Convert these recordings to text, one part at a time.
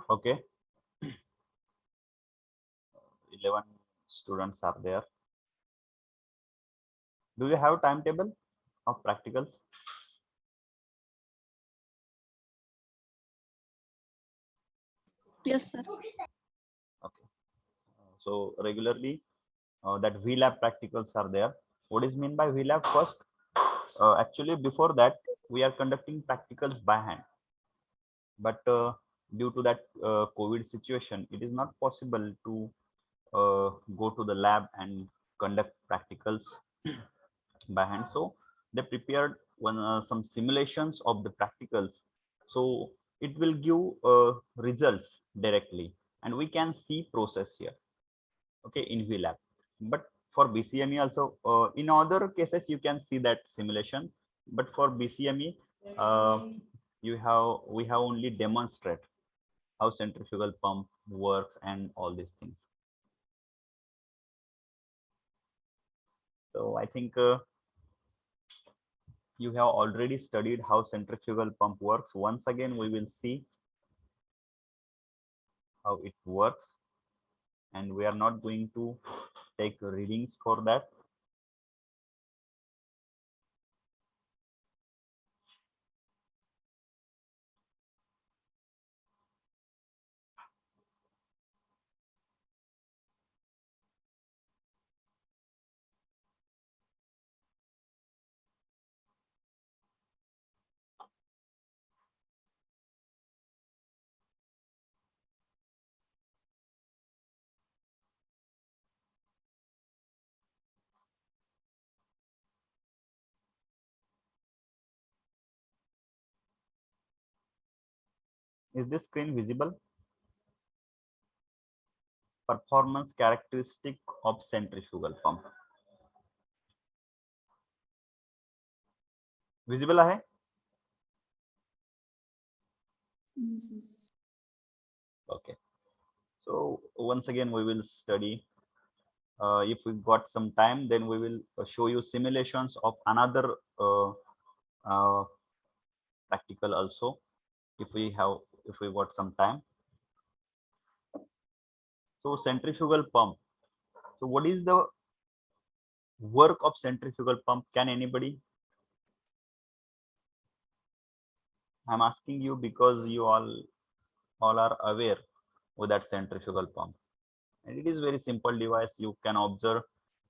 Okay, 11 students are there. Do you have timetable of practicals? Yes, sir. Okay, so regularly that VLab practicals are there. What is mean by VLab? First, actually before that we are conducting practicals by hand, but due to that COVID situation, it is not possible to go to the lab and conduct practicals by hand. So they prepared some simulations of the practicals, so it will give results directly and we can see process here, okay, in VLab. But for BCME also, in other cases you can see that simulation, but for BCME we have only demonstrate how centrifugal pump works and all these things. So I think you have already studied how centrifugal pump works. Once again we will see how it works, and we are not going to take readings for that. Is this screen visible? Performance characteristic of centrifugal pump visible आहे? Yes. Okay, so once again we will study. If we got some time, then we will show you simulations of another uh, practical also, if we have, if we got some time. So centrifugal pump, so what is the work of centrifugal pump? Can anybody? I'm asking you because you all are aware with that centrifugal pump, and it is very simple device. You can observe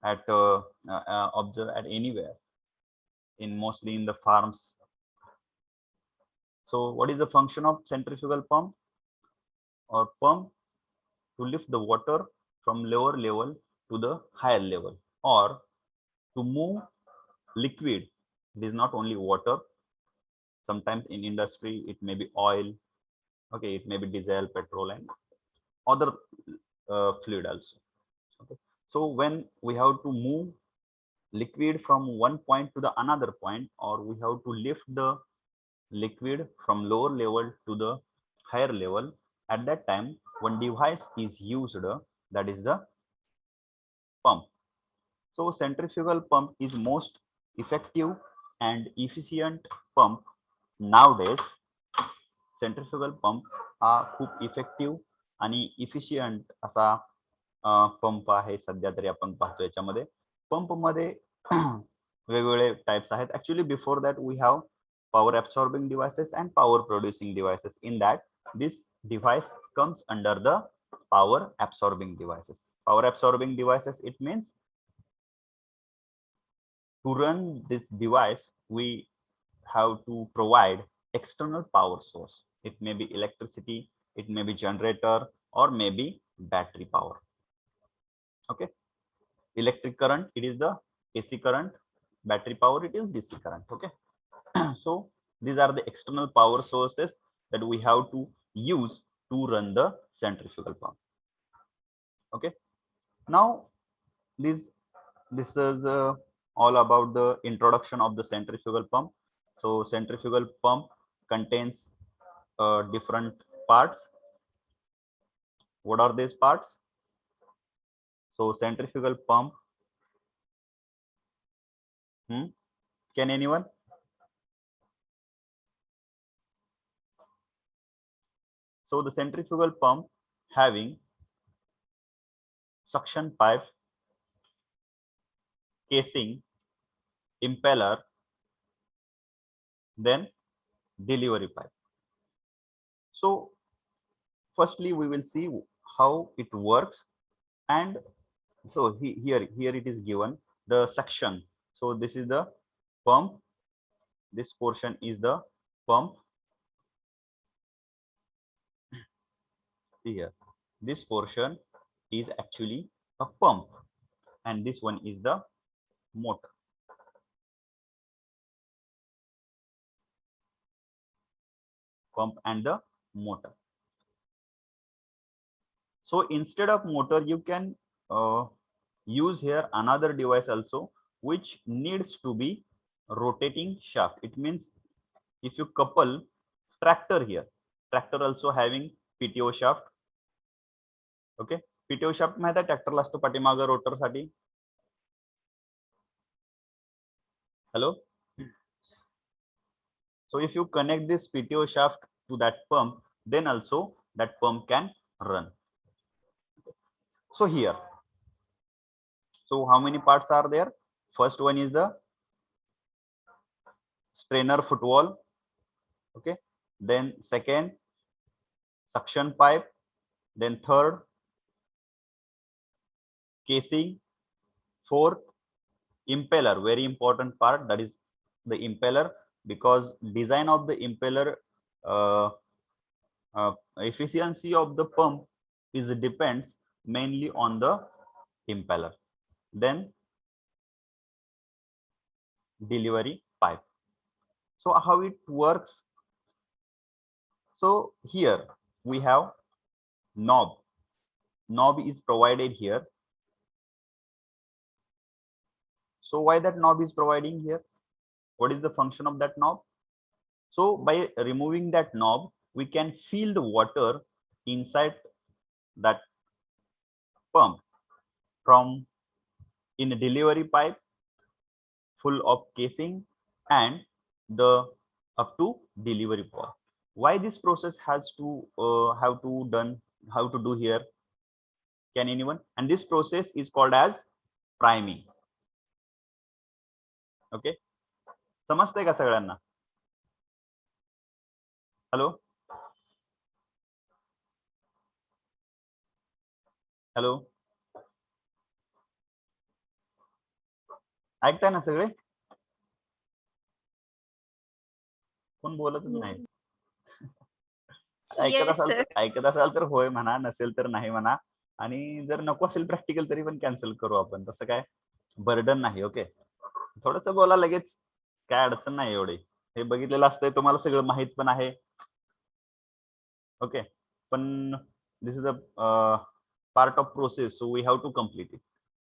at anywhere, in mostly in the farms. So what is the function of centrifugal pump or pump? To lift the water from lower level to the higher level, or to move liquid. It is not only water. Sometimes in industry it may be oil, okay, it may be diesel, petrol, and other fluid also. Okay. So when we have to move liquid from one point to the another point, or we have to lift the liquid from lower level to the higher level, at that time one device is used, that is the pump. So centrifugal pump is most effective and efficient pump nowadays. Centrifugal pump हा खूप effective आणि efficient असा pump आहे सध्या तरी आपण पाहतो. याच्यामध्ये पंप मध्ये वेगवेगळे टाइप्स आहेत. Actually before that we have power absorbing devices and power producing devices. In that, this device comes under the power absorbing devices. Power absorbing devices, it means to run this device we have to provide external power source. It may be electricity, it may be generator, or maybe battery power. Okay, electric current, it is the AC current. Battery power, it is DC current. Okay. So these are the external power sources that we have to use to run the centrifugal pump. Okay, now this is all about the introduction of the centrifugal pump. So centrifugal pump contains different parts. What are these parts? So centrifugal pump, can anyone? So the centrifugal pump having suction pipe, casing, impeller, then delivery pipe. So firstly we will see how it works, and so here it is given the section. So this is the pump, this portion is the pump. See here, this portion is actually a pump and this one is the motor. Pump and the motor. So instead of motor you can use here another device also which needs to be rotating shaft. It means if you couple tractor here, tractor also having PTO shaft. Okay, PTO shaft माहिती आहे ट्रॅक्टरला असतो पाठीमागे rotor साठी. Hello. So if you connect this PTO shaft to that pump, then also that pump can run. So here, so how many parts are there? First one is the strainer footwall. Okay, then second suction pipe, then third casing, fourth impeller, very important part, that is the impeller, because design of the impeller efficiency of the pump is depends mainly on the impeller. Then delivery pipe. So how it works? So here we have knob. Knob is provided here. So why that knob is providing here? What is the function of that knob? So by removing that knob, we can feel the water inside that pump from in a delivery pipe full of casing and the up to delivery point. Why this process has to how to do here? Can anyone? And this process is called as priming. Okay, समजतंय का सगळ्यांना? Hello hello, ऐकताय ना सगळे? कोण बोलतच Yes, नाही. sir. ऐकत असाल तर होय म्हणा, नसेल तर नाही म्हणा. आणि जर नको असेल प्रॅक्टिकल तरी पण कॅन्सल करू आपण, तसं काय बर्डन नाही. ओके, थोडस बोला लगेच, काय अडचण नाही एवढी. हे बघितलेलं असतंय, तुम्हाला सगळं माहित पण आहे. ओके, पण this is a part of process, so we have to complete it.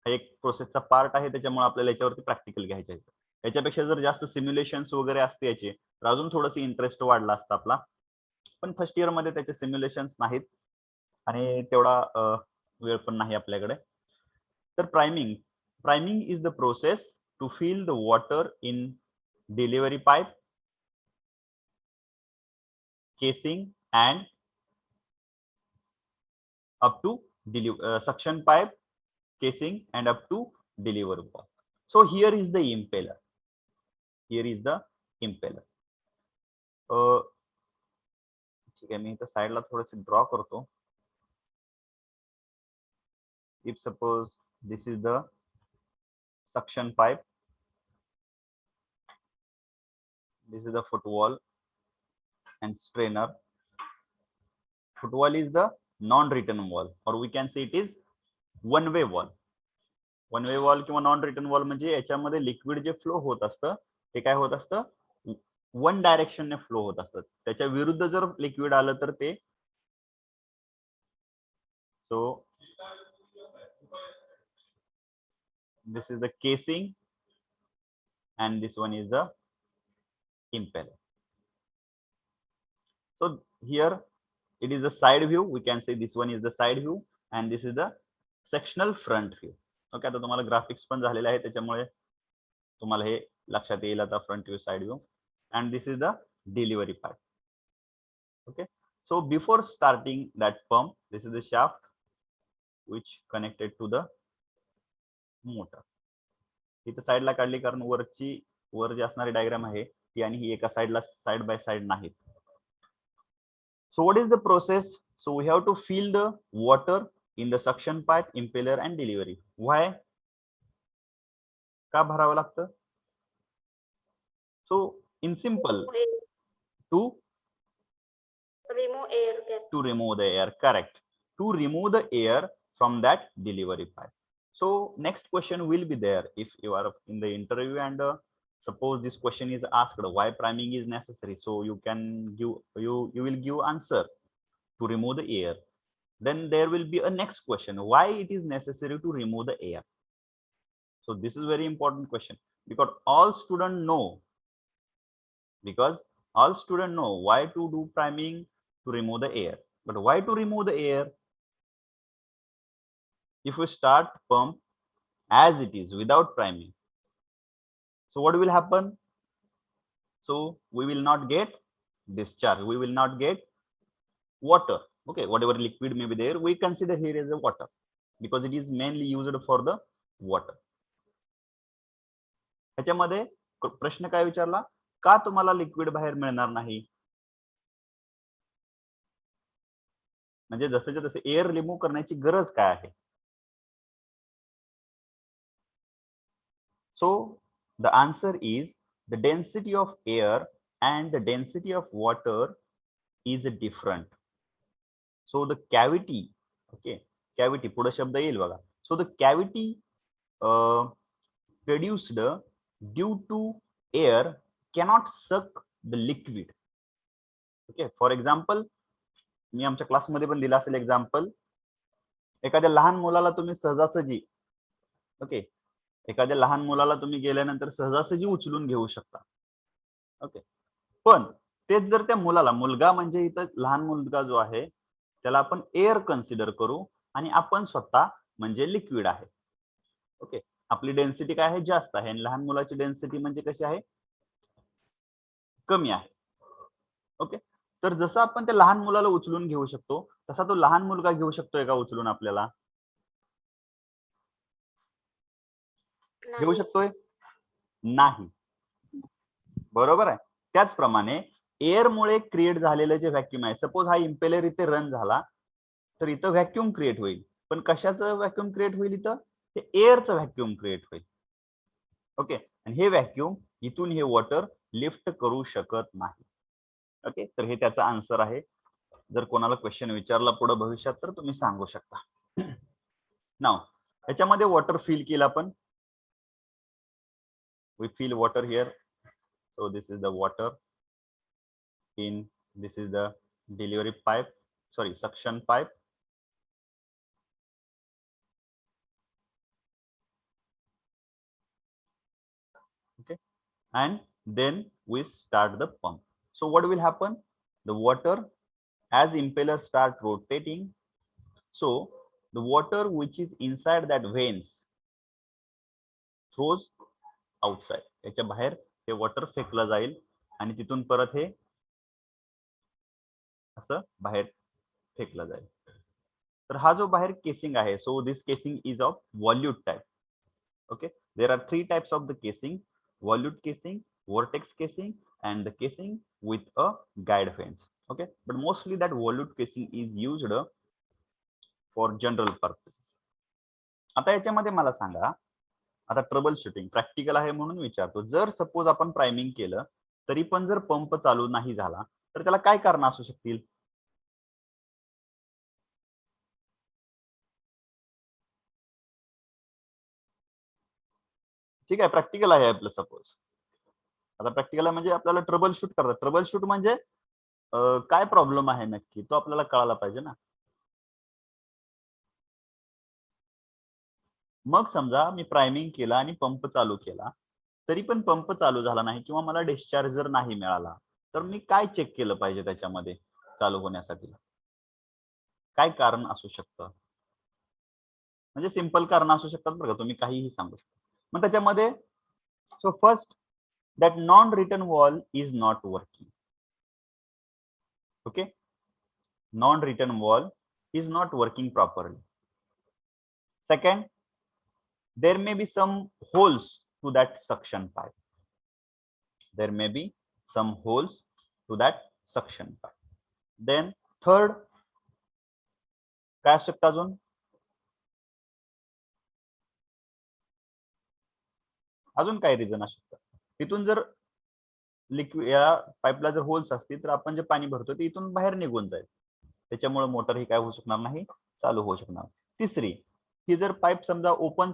हा एक प्रोसेसचा पार्ट आहे, त्याच्यामुळे आपल्याला याच्यावरती प्रॅक्टिकल घ्यायचे आहे. याच्यापेक्षा जर जास्त सिम्युलेशन्स वगैरे असते याचे तर अजून थोडंसं इंटरेस्ट वाढला असता आपला. पण फर्स्ट इयर मध्ये त्याचे सिम्युलेशन्स नाहीत आणि तेवढा वेळ पण नाही आपल्याकडे. तर priming is the process to fill the water in delivery pipe, casing and up to suction pipe, casing and up to delivery point. So here is the impeller. Here is the impeller. ठीक आहे, मी इथं साइडला थोडंसं draw करतो. If suppose this is the suction pipe, this is the footwall and strainer. Footwall is the non-return wall, or we can say it is one-way wall. One way wall किंवा non return wall म्हणजे याच्यामध्ये liquid जे flow होत असतं ते काय होत असतं, one डायरेक्शनने flow होत असतं. त्याच्या विरुद्ध जर लिक्विड आलं तर ते, सो this is the casing and this one is the impeller. So here it is the side view, we can say this one is the side view and this is the sectional front view. Okay, आता तुम्हाला graphics पण झालेले आहे त्याच्यामुळे तुम्हाला हे लक्षात येईल आता, front view, side view, and this is the delivery part. Okay, So before starting that pump, this is the shaft which connected to the motor. इथं साईडला काढली कारण वर जी असणारी डायग्राम आहे ती आणि ही एका साईडला साइड बाय साइड नाहीत. So what is the process? So we have to fill the water in the suction pipe, impeller and delivery. Why? का भरावं लागतं? So in simple, to remove air gap. To remove the air, correct. To remove the air from that delivery pipe. So next question will be there if you are in the interview and suppose this question is asked why priming is necessary. So you can give you will give answer to remove the air. Then there will be a next question, why it is necessary to remove the air. So this is very important question because all students know why to do priming, to remove the air. But why to remove the air? If we start pump as it is without priming, so what will happen? So we will not get discharge, we will not get water. Okay, whatever liquid may be there, we consider here as a water because it is mainly used for the water. ह्याच्यामध्ये प्रश्न काय विचारला, का तुम्हाला liquid बाहेर मिळणार नाही? म्हणजे जसंच्या तसे एअर रिमूव्ह करण्याची गरज काय आहे? So the answer is the density of air and the density of water is different. So the cavity, okay, cavity पुढे शब्द येईल बघा. So the cavity produced due to air cannot suck the liquid. Okay, for example, मी आमच्या क्लासमध्ये पण दिला असेल example, एखाद्या लहान मुलाला तुम्ही सहजासहजी ओके एखाद्या लहान मुलाला तुम्ही गेल्यानंतर सहजासहजी उचलून घेऊ शकता. ओके, पण तेच जर त्या मुलाला, मुलगा म्हणजे इथं लहान मुलगा जो आहे त्याला आपण एअर कन्सिडर करू आणि आपण स्वतः म्हणजे लिक्विड आहे. ओके, आपली डेन्सिटी काय आहे? जास्त आहे आणि लहान मुलाची डेन्सिटी म्हणजे कशी आहे? कमी आहे. ओके, तर जसं आपण त्या लहान मुलाला उचलून घेऊ शकतो तसा तो लहान मुलगा घेऊ शकतोय का उचलून आपल्याला? घेऊ शकतोय? नाही. बरोबर आहे. त्याचप्रमाणे एअरमुळे क्रिएट झालेलं जे व्हॅक्यूम आहे, सपोज हा इम्पेलर इथे रन झाला तर इथं व्हॅक्यूम क्रिएट होईल. पण कशाचं व्हॅक्यूम क्रिएट होईल? इथं ते एअरचं व्हॅक्यूम क्रिएट होईल. ओके, आणि हे व्हॅक्यूम इथून हे वॉटर लिफ्ट करू शकत नाही. ओके, तर हे त्याचा आन्सर आहे. जर कोणाला क्वेश्चन विचारला पुढे भविष्यात तर तुम्ही सांगू शकता. नाव याच्यामध्ये वॉटर फिल केला आपण. We fill water here. So this is the water in, this is the delivery pipe, sorry, suction pipe. Okay, and then we start the pump. So what will happen? The water, as impeller start rotating, so the water which is inside that veins throws outside. याच्या बाहेर हे water फेकलं जाईल आणि तिथून परत हे असं बाहेर फेकलं जाईल. तर हा जो बाहेर केसिंग आहे, so this casing is of volute type. Okay, there are three types of the casing: volute casing, vortex casing, and the casing with a guide fence. Okay, but mostly that volute casing is used for general purposes. आता याच्यामध्ये मला सांगा, आता trouble shooting practical आहे म्हणून विचारतो, जर suppose आपण priming केलं तरी पण जर पंप चालू नाही झाला तर त्याला काय कारण असू शकतील? ठीक आहे, प्रॅक्टिकल आहे आपलं. सपोज आता प्रॅक्टिकल म्हणजे आपल्याला ट्रबल शूट करतात. ट्रबल शूट म्हणजे काय प्रॉब्लेम आहे नक्की तो आपल्याला कळायला पाहिजे ना. मग समजा मी प्राइमिंग केला आणि पंप चालू केला तरी पण पंप चालू झाला नाही किंवा मला डिस्चार्ज जर नाही मिळाला तर मी काय चेक केलं पाहिजे त्याच्यामध्ये चालू होण्यासाठी? काय कारण असू शकतं? म्हणजे सिंपल कारण असू शकतात बरं का, तुम्ही काहीही सांगू शकता. मग त्याच्यामध्ये so first that non return wall is not working. Okay, non-return valve is not working properly. Second, there may be some holes to that suction pipe. There may be some holes to that suction pipe. Then third, काय असू शकतं अजून? अजून काय reason असू शकतं? इथून जर लिक्विड या पाईपला जर होल्स असतील तर आपण जे पाणी भरतो ते इथून बाहेर निघून जाईल. त्याच्यामुळे मोटर ही काय होऊ शकणार नाही, चालू होऊ शकणार. तिसरी, ही जर पाईप समजा ओपन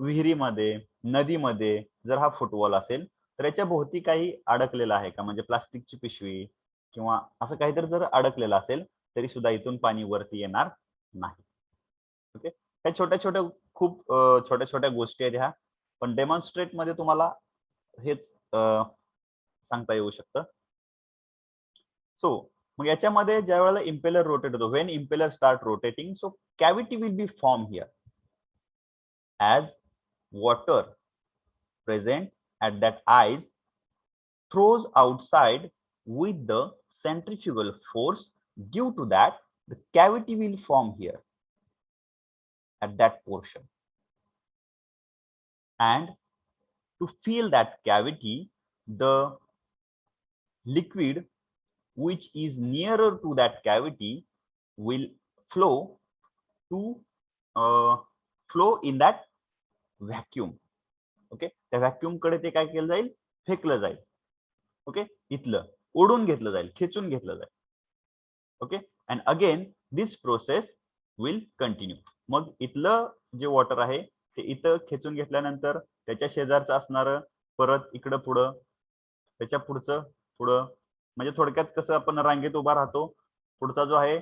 विहिरीमध्ये, नदीमध्ये जर हा फुटवॉल असेल तर याच्या भोवती काही अडकलेलं आहे का, म्हणजे प्लास्टिकची पिशवी किंवा असं काहीतरी जर अडकलेलं असेल तरी सुद्धा इथून पाणी वरती येणार नाही. ओके, ह्या छोट्या छोट्या खूप छोट्या छोट्या गोष्टी आहेत ह्या, पण डेमॉन्स्ट्रेट मध्ये तुम्हाला हेच सांगता येऊ शकतं. सो मग याच्यामध्ये ज्या वेळेला इम्पेलर रोटेट होतो, when impeller start rotating, so cavity will be form here as water present at that eyes throws outside with the centrifugal force. Due to that, the cavity will form here at that portion, and to fill that cavity, the liquid which is nearer to that cavity will flow to flow in that vacuum. Okay, त्या vacuum कडे ते काय केलं जाईल, फेकलं जाईल. Okay, इथलं ओढून घेतलं जाईल, खेचून घेतलं जाईल. Okay, and again this process will continue. मग इथलं जे वॉटर आहे ते इथं खेचून घेतल्यानंतर त्याच्या शेजारचं असणारं परत इकडं पुढं, त्याच्या पुढचं पुढं, म्हणजे थोडक्यात कसं आपण रांगेत उभा राहतो, पुढचा जो आहे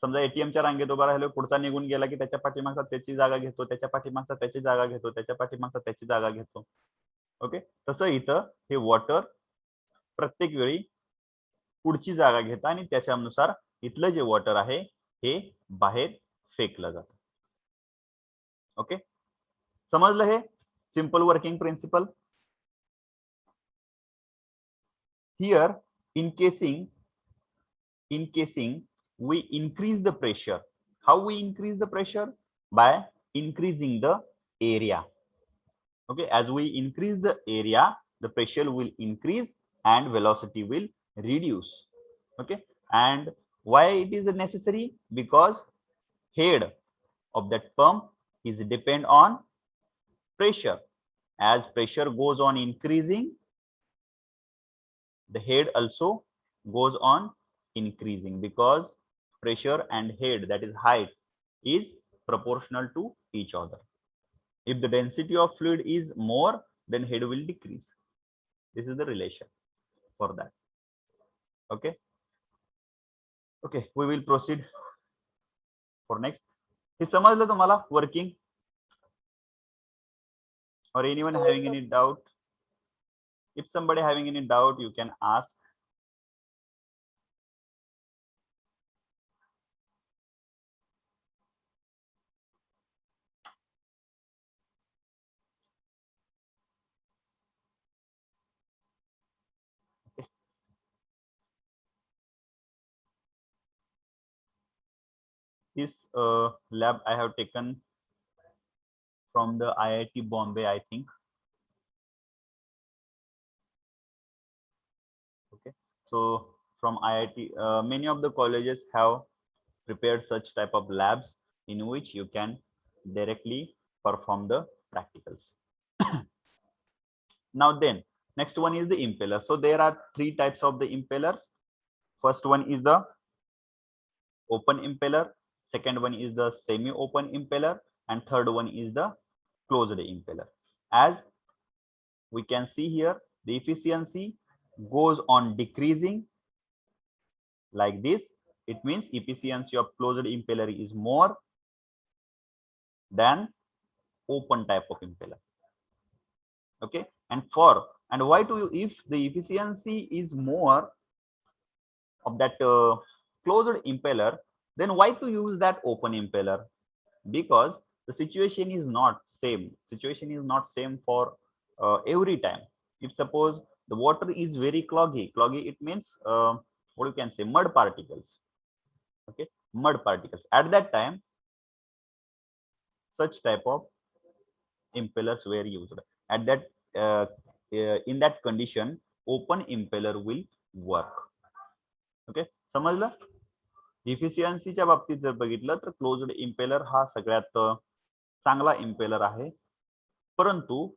समजा एटीएमच्या रांगेत उभा राहिलो, पुढचा निघून गेला की त्याच्या पाठीमागचा त्याची जागा घेतो, त्याच्या पाठीमागचा त्याची जागा घेतो, त्याच्या पाठीमागचा त्याची जागा घेतो. ओके, तसं इथं हे वॉटर प्रत्येक वेळी पुढची जागा घेतं आणि त्याच्यानुसार इथलं जे वॉटर आहे हे बाहेर फेकलं जातं. ओके, समजलं हे simple working principle. Here in casing we increase the pressure. How we increase the pressure? By increasing the area. Okay, as we increase the area, the pressure will increase and velocity will reduce. Okay, and why it is necessary? Because head of that pump is depend on pressure. As pressure goes on increasing, the head also goes on increasing, because pressure and head, that is height, is proportional to each other. If the density of fluid is more, then head will decrease. This is the relation for that. Okay, okay, we will proceed for next. हे समजलं तुम्हाला working, or anyone having any doubt? If somebody having any doubt, you can ask. Okay. This lab I have taken from the IIT Bombay, I think. Okay, so from IIT, many of the colleges have prepared such type of labs in which you can directly perform the practicals. Now then, next one is the impeller. So there are three types of the impellers. First one is the open impeller, second one is the semi-open impeller, and third one is the closed impeller. As we can see here, the efficiency goes on decreasing like this. It means efficiency of closed impeller is more than open type of impeller. Okay, and why do you, if the efficiency is more of that closed impeller, then why to use that open impeller? Because the situation is not same. Situation is not same for every time. If suppose the water is very cloggy, it means what you can say, mud particles. Okay, mud particles. At that time, such type of impellers were used. At that in that condition, open impeller will work. Okay, समजलं? इफिशियन्सीच्या बाबतीत जर बघितलं तर closed impeller हा सगळ्यात चांगला impeller आहे, परंतु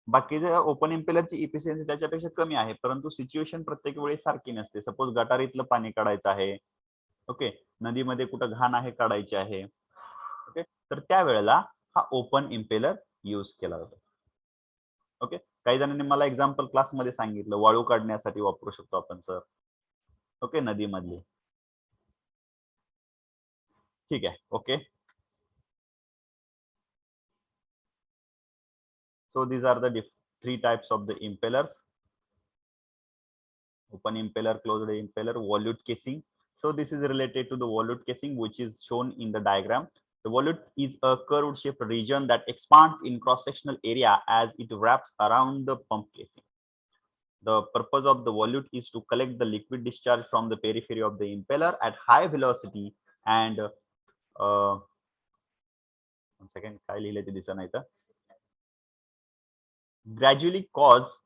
बाकीच्या ओपन इम्पेलरची इफिशियन्सी त्याच्यापेक्षा कमी आहे, परंतु सिच्युएशन प्रत्येक वेळी सारखी नसते. सपोज गटारीतलं पाणी काढायचं आहे, ओके, नदीमध्ये कुठं घाण आहे काढायची आहे, ओके, तर त्यावेळेला हा ओपन इम्पेलर यूज केला जातो. ओके, काही जणांनी मला एक्झाम्पल क्लासमध्ये सांगितलं वाळू काढण्यासाठी वापरू शकतो आपण सर. ओके, नदीमधली. ठीक आहे. Okay, so these are the three types of the impellers: open impeller, closed impeller, volute casing. So this is related to the volute casing, which is shown in the diagram. The volute is a curved shaped region that expands in cross-sectional area as it wraps around the pump casing. The purpose of the volute is to collect the liquid discharge from the periphery of the impeller at high velocity and one second, काय लिहिलंय ते दिसत नाही तर, gradually cause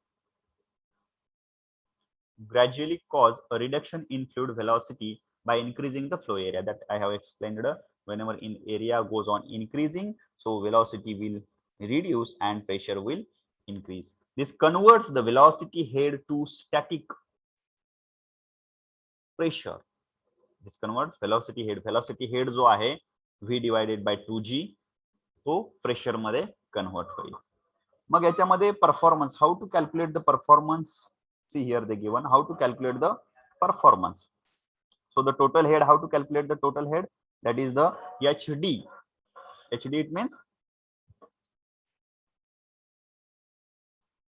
a reduction in fluid velocity by increasing the flow area. That I have explained. Whenever in area goes on increasing, so velocity will reduce and pressure will increase. This converts the velocity head to static pressure. This converts velocity head जो आहे v divided by 2g तो pressure मध्ये convert होईल. मग याच्यामध्ये performance, how to calculate the performance. See here they given how to calculate the performance. So the total head, how to calculate the total head? That is the HD. HD, it means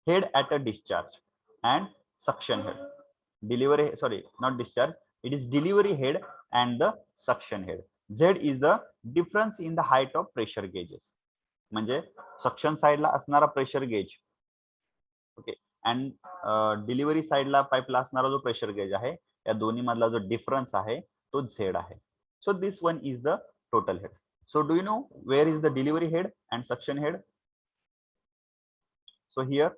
head at a discharge, and suction head. Delivery, sorry, not discharge, it is delivery head and the suction head. Z is the difference in the height of pressure gauges. म्हणजे suction साइडला असणारा pressure gauge, okay, and delivery साइडला पाईपला असणारा जो pressure gauge आहे, या दोन्ही मधला जो डिफरन्स आहे तो झेड आहे. So this one is the total head. So do you know where is the delivery head and suction head? So here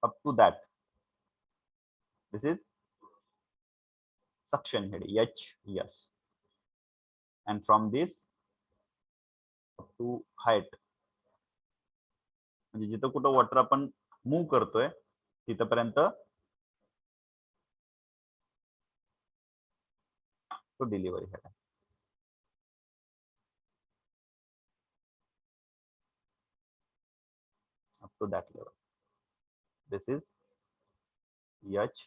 up to that, this is suction head, H, yes, and from this up to height, म्हणजे जिथं कुठं water आपण move करतोय तिथपर्यंत तो delivery head आहे. up to that level, this is H.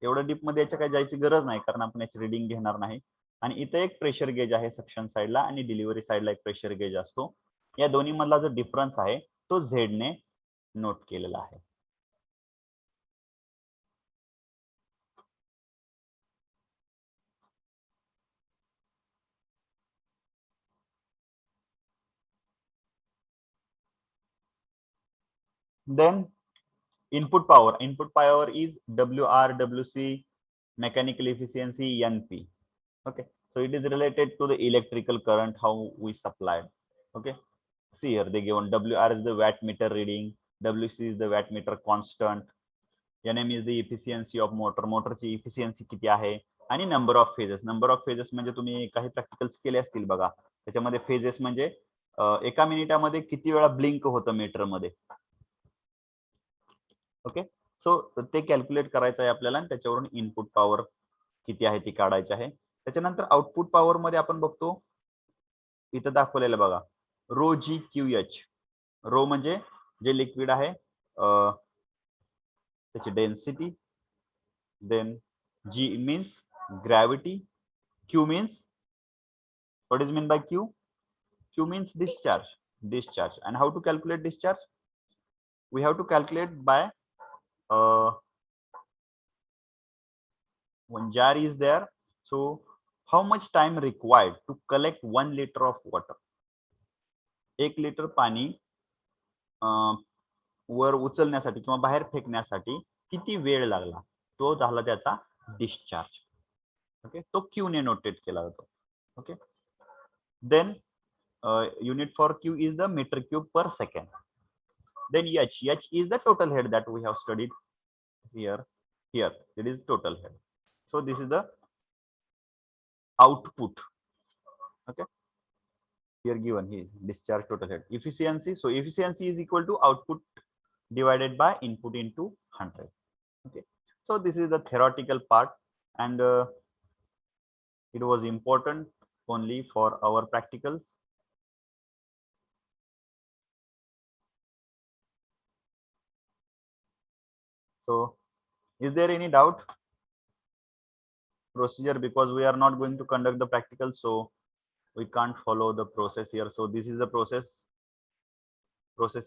एवढं deep मध्ये याच्या काही जायची गरज नाही, कारण आपण याची रिडिंग घेणार नाही. आणि इथे एक प्रेशर गेज आहे सक्शन साइडला, आणि डिलिव्हरी साइडला एक प्रेशर गेज असतो. या दोन्ही मधला जो डिफरन्स आहे तो झेड ने नोट केलेला आहे. Then input power is WRWC, mechanical efficiency, NP. Okay, so it is related to the electrical current, how we supply. Okay, see here they given WR is the watt meter reading, WC is the watt meter constant, NM is the efficiency of motor ची efficiency किती आहे, आणि number of phases म्हणजे तुम्ही काही practicals केले असतील बघा, त्याच्यामध्ये फेजेस म्हणजे एका मिनिटामध्ये किती वेळा ब्लिंक होतं मीटर मध्ये. ओके, सो ते कॅल्क्युलेट करायचं आहे आपल्याला, आणि त्याच्यावरून इनपुट पॉवर किती आहे ती काढायची आहे. त्याच्यानंतर आउटपुट पॉवर मध्ये आपण बघतो, इथं दाखवलेलं बघा, रो जी क्यू एच. रो म्हणजे जे लिक्विड आहे त्याची density, then g means gravity, Q means, what is mean by Q? Q means discharge. And how to calculate discharge? We have to calculate by one jar is there, so how much time required to collect 1 liter of water? 1 litre पाणी वर उचलण्यासाठी किंवा बाहेर फेकण्यासाठी किती वेळ लागला, तो झाला त्याचा डिस्चार्ज. ओके, तो क्यू ने नोटेट केला जातो. Okay, then unit for Q is the meter cube per second. Then H is the total head that we have studied here. Here it is total head. So this is the output. Okay, here given is discharge total head efficiency. So efficiency is equal to output divided by input into 100. Okay, so this is the theoretical part, and it was important only for our practicals. So is there any doubt? Procedure, because we are not going to conduct the practical, so we can't follow the process here. So this is the process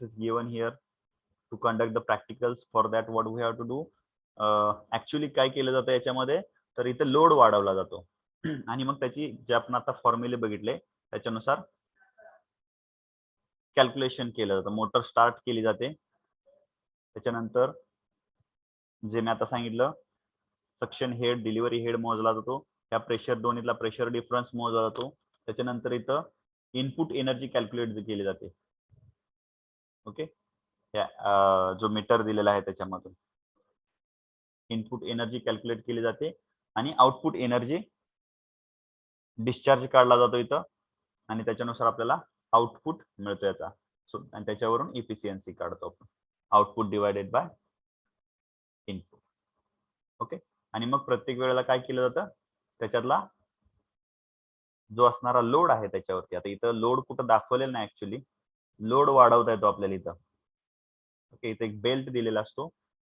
is given here to conduct the practicals. For that what we have to do, actually काय केलं जातं याच्यामध्ये, तर इथे load वाढवला जातो आणि मग त्याची जे आपण आता फॉर्म्युले बघितले त्याच्यानुसार कॅल्क्युलेशन केलं जातं. मोटर स्टार्ट केली जाते, त्याच्यानंतर जे मी आता सांगितलं सक्शन हेड डिलिव्हरी हेड मोजला जातो, त्या प्रेशर दोन्हीतला प्रेशर डिफरन्स मोजला जातो, त्याच्यानंतर इथं इनपुट एनर्जी कॅल्क्युलेट केली जाते. ओके, जो मीटर दिलेला आहे त्याच्यामधून इनपुट एनर्जी कॅल्क्युलेट केली जाते आणि आउटपुट एनर्जी डिस्चार्ज काढला जातो इथं, आणि त्याच्यानुसार आपल्याला आउटपुट मिळतो याचा. सो आणि त्याच्यावरून इफिशियन्सी काढतो आपण, output divided by input. Okay, आणि मग प्रत्येक वेळेला काय केलं जातं, त्याच्यातला जो असणारा लोड आहे त्याच्यावरती, आता इथं लोड कुठं दाखवलेलं नाही, ऍक्च्युली लोड वाढवता येतो आपल्याला इथं. ओके, इथे एक बेल्ट दिलेला असतो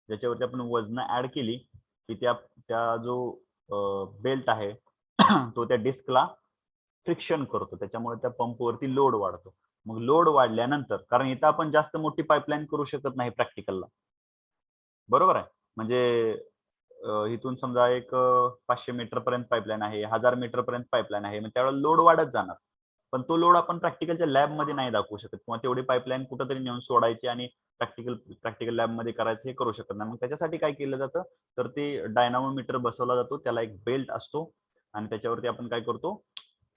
ज्याच्यावरती आपण वजन ऍड केली की त्या जो बेल्ट आहे तो त्या डिस्कला फ्रिक्शन करतो, त्याच्यामुळे त्या पंपवरती लोड वाढतो. मग लोड वाढल्यानंतर, कारण इथं आपण जास्त मोठी पाईपलाईन करू शकत नाही प्रॅक्टिकलला, बरोबर आहे, म्हणजे इथून समजा एक 500 मीटर पर्यंत पाईपलाईन आहे, 1000 मीटर पर्यंत पाईपलाईन आहे, मग त्यावेळेला लोड वाढत जाणार. पण तो लोड आपण प्रॅक्टिकलच्या लॅब मध्ये नाही दाखवू शकत, किंवा तेवढी पाईपलाईन कुठेतरी नेऊन सोडायची आणि प्रॅक्टिकल लॅब मध्ये करायचं हे करू शकत नाही. मग त्याच्यासाठी काय केलं जातं, तर ते डायनामोमीटर बसवला जातो, त्याला एक बेल्ट असतो आणि त्याच्यावरती आपण काय करतो,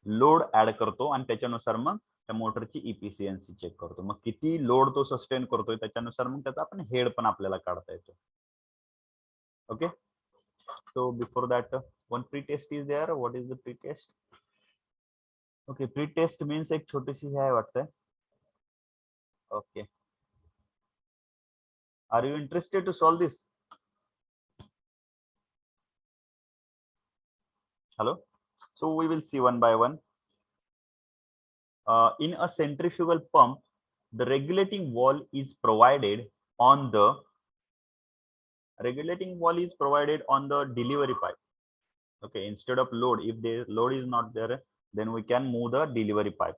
लोड ऍड करतो आणि त्याच्यानुसार मग त्या मोटरची इफिशियन्सी चेक करतो. मग किती लोड तो सस्टेन करतोय त्याच्यानुसार मग त्याचा आपण हेड पण आपल्याला काढता येतो. Okay, so before that one pre-test is there. What is the pre-test? Okay, pre-test means एक छोटीशी हे आहे वाटतं. Okay, are you interested to solve this? Hello, so we will see one by one. In a centrifugal pump, the regulating valve is provided on the delivery pipe. Okay, instead of load, if the load is not there, then we can move the delivery pipe.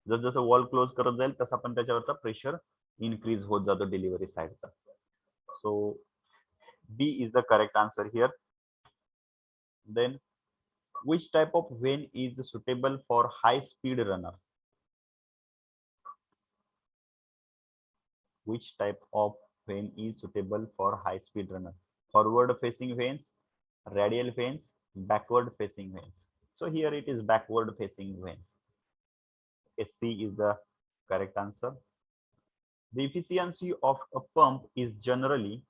जसं wall close करत जाईल तसा पण त्याच्यावरचा pressure increase होत जातो delivery साइडचा. So B is the correct answer here. Then which type of vane is suitable for high speed runner? Which type of vane is suitable for high speed runner? Forward facing vanes, radial vanes, backward facing vanes. So here it is backward facing vanes. C is the correct answer. The efficiency of a pump is generally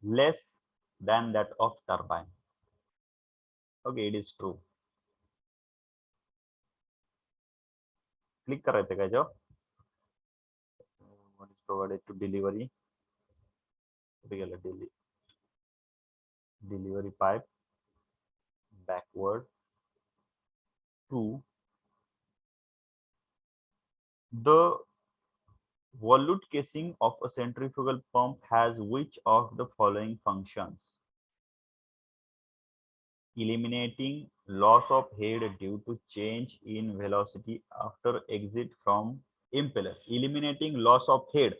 less than that of turbine. Okay, it is true. Click करायचं का याच्यावर? What is provided to delivery? Delivery pipe backward to the volute casing of a centrifugal pump has which of the following functions? Eliminating loss of head due to change in velocity after exit from impeller. Eliminating loss of head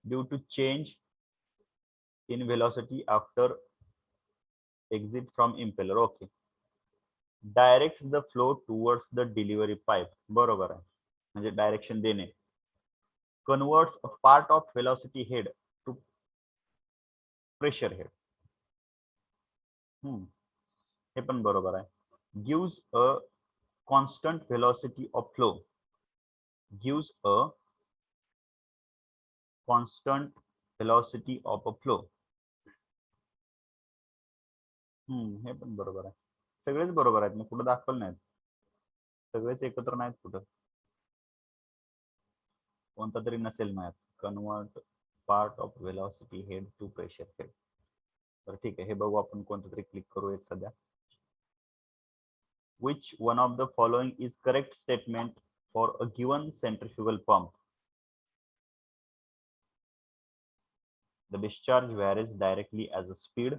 due to change in velocity after exit from impeller. Okay. Directs the flow towards the delivery pipe. बरोबर आहे, म्हणजे direction देणे. converts a part of velocity head to pressure head. हे पण बरोबर आहे. gives a constant velocity of flow. gives a constant velocity of a flow. हे पण बरोबर आहे. सगळेच बरोबर आहेत. मी कुठे दाखवलं नाहीत. सगळेच एकत्र नाहीत कुठं. कोणता तरी नसेल माहित. Convert part of velocity head to pressure head. तर ठीक आहे, हे बघू आपण कोणतं तरी क्लिक करू एक सध्या. Which one of the following is correct statement for a given centrifugal pump? The discharge varies directly as a speed.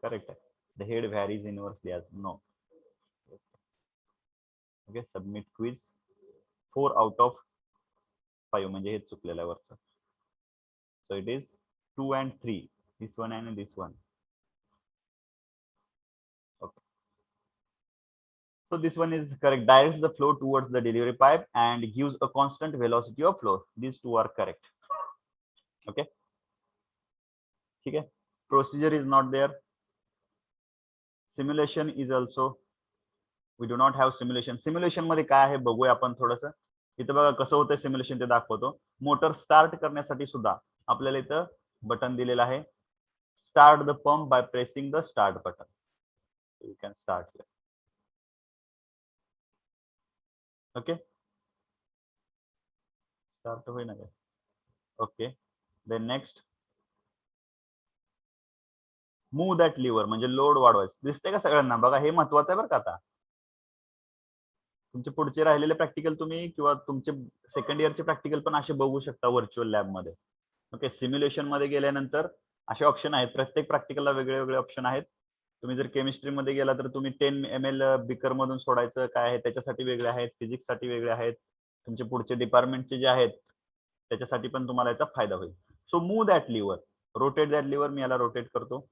Correct. The head varies inversely as no. Okay, submit quiz. 4 out of 5 म्हणजे हे चुकलेलं आहे वरचं. So it is 2 and 3. This one and this one. Okay. So this one is correct. Directs the flow towards the delivery pipe and gives a constant velocity of flow. These two are correct. Okay. Okay. Procedure is not there. Simulation is also. We do not have simulation. Simulation मध्ये काय आहे बघूया आपण थोडंसं. इथं बघा कसं होतं सिम्युलेशन ते दाखवतो. मोटर स्टार्ट करण्यासाठी सुद्धा आपल्याला इथं बटन दिलेलं आहे. Start the pump by pressing the start button. You can start here. Okay, start होईना काय? Okay, then next move that lever म्हणजे लोड वाढवायचं. दिसते का सगळ्यांना? बघा हे महत्वाचं आहे बरं का. आता तुमचे पुढचे राहिलेले प्रॅक्टिकल तुम्ही किंवा तुमचे सेकंड इयरचे प्रॅक्टिकल पण असे बघू शकता व्हर्च्युअल लॅब मध्ये. ओके, सिम्युलेशन मध्ये गेल्यानंतर असे ऑप्शन आहेत. प्रत्येक प्रॅक्टिकलला वेगळे वेगळे ऑप्शन आहेत. तुम्ही जर केमिस्ट्री मध्ये गेला तर तुम्ही 10 ml बिकर मधून सोडायचं काय आहे त्याच्यासाठी वेगळे आहेत. फिजिक्स साठी वेगळे आहेत. तुमचे पुढचे डिपार्टमेंटचे जे आहेत त्याच्यासाठी पण तुम्हाला याचा फायदा होईल. So move that lever, rotate that lever. मी याला रोटेट करतो.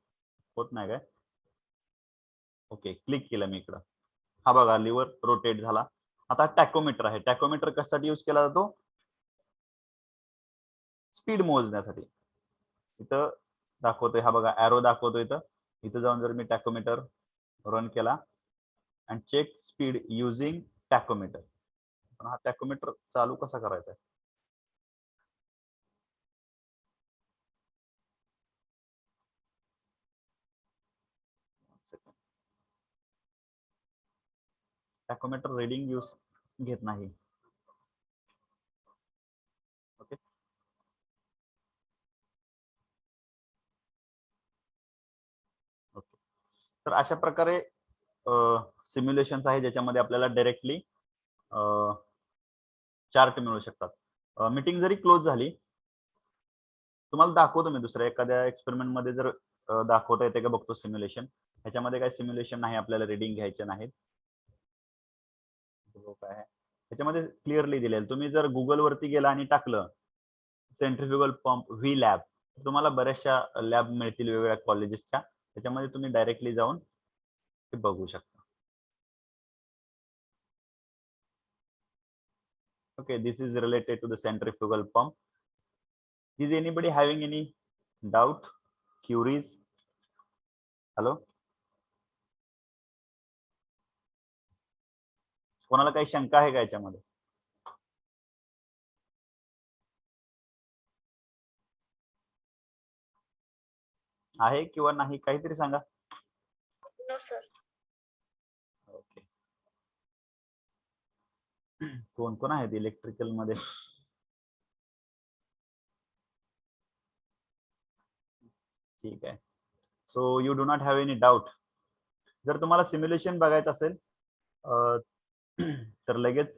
होत नाही काय? ओके, क्लिक केलं मी इकडं. हा बघा लिव्हर रोटेट झाला. आता टॅकोमीटर आहे. टॅकोमीटर कशासाठी यूज केला जातो? स्पीड मोजण्यासाठी. इथं दाखवतोय, हा बघा एरो दाखवतोय इथं. इथं जाऊन जर मी टॅकोमीटर रन केला अँड चेक स्पीड युजिंग टॅकोमीटर. पण हा टॅकोमीटर चालू कसा करायचा आहे? टॅकोमीटर रीडिंग यूज घेत नाही. Okay, okay. तर अशा प्रकारे सिम्युलेशन्स आहे ज्याच्यामध्ये आपल्याला डायरेक्टली चार्ट मिळू शकतात. मीटिंग जरी क्लोज झाली, तुम्हाला दाखवतो मी दुसऱ्या एखाद्या एक्सपेरिमेंट मध्ये जर दाखवता येते का बघतो सिम्युलेशन. ह्याच्यामध्ये काय सिम्युलेशन नाही, आपल्याला रीडिंग घ्यायचे नाहीत. काय आहे त्याच्यामध्ये क्लिअरली दिलेलं. तुम्ही जर गुगल वरती गेला आणि टाकलं सेंट्रिफ्युगल पंप व्ही लॅब, तुम्हाला बऱ्याचशा लॅब मिळतील वेगवेगळ्या कॉलेजेसच्या. त्याच्यामध्ये तुम्ही डायरेक्टली जाऊन ते बघू शकता. Okay, this is related to the centrifugal pump. Is anybody having any doubt, queries? Hello? कोणाला काही शंका आहे का याच्यामध्ये? आहे किंवा नाही काहीतरी सांगा. No, sir. ओके. कोण कोण आहेत इलेक्ट्रिकल मध्ये? ठीक आहे. So you do not have any doubt. जर तुम्हाला सिम्युलेशन बघायचं असेल तर लगेच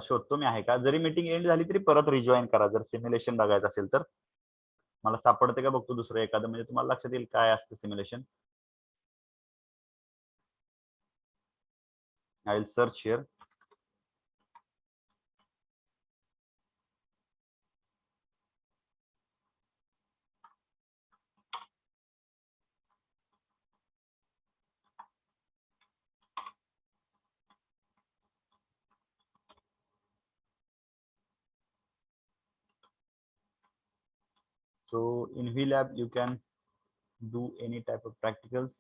शोधतो मी आहे का. जरी मीटिंग एंड झाली तरी परत रिजॉईन करा जर सिम्युलेशन बघायचं असेल तर. मला सापडते का बघतो दुसरं एखादं, म्हणजे तुम्हाला लक्षात येईल काय असतं simulation. I will search here. So in VLab, you can do any type of practicals.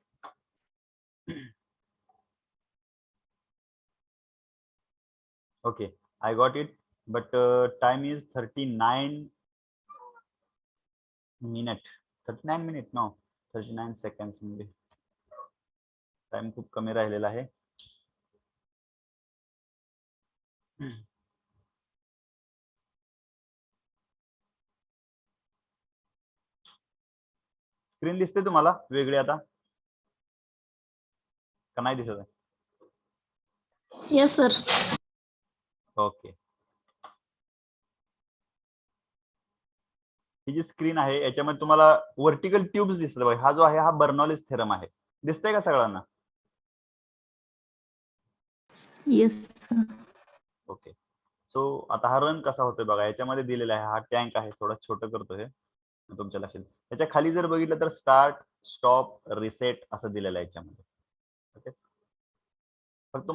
Okay, I got it, but time is 39 minute. 39 minute, no, 39 seconds मध्ये टाइम खूप कमी राहिलेला आहे. स्क्रीन दिसते तुम्हाला वेगळी आता का नाही दिसत आहे? Yes, sir. ओके, ही जी स्क्रीन आहे याच्यामध्ये तुम्हाला व्हर्टिकल ट्यूब्स दिसतात बघा. हा जो आहे हा बर्नॉलिस थेरम आहे. दिसतंय का सगळ्यांना? Yes, sir. ओके, सो आता हा रन कसा होतोय बघा. याच्यामध्ये दिलेला आहे, हा टँक आहे. थोडा छोटं करतो हे तुमच्या लक्षात. याच्या खाली जर बघितलं तर स्टार्ट, स्टॉप, रिसेट असं दिलेलं आहे याच्यामध्ये. ओके, फक्त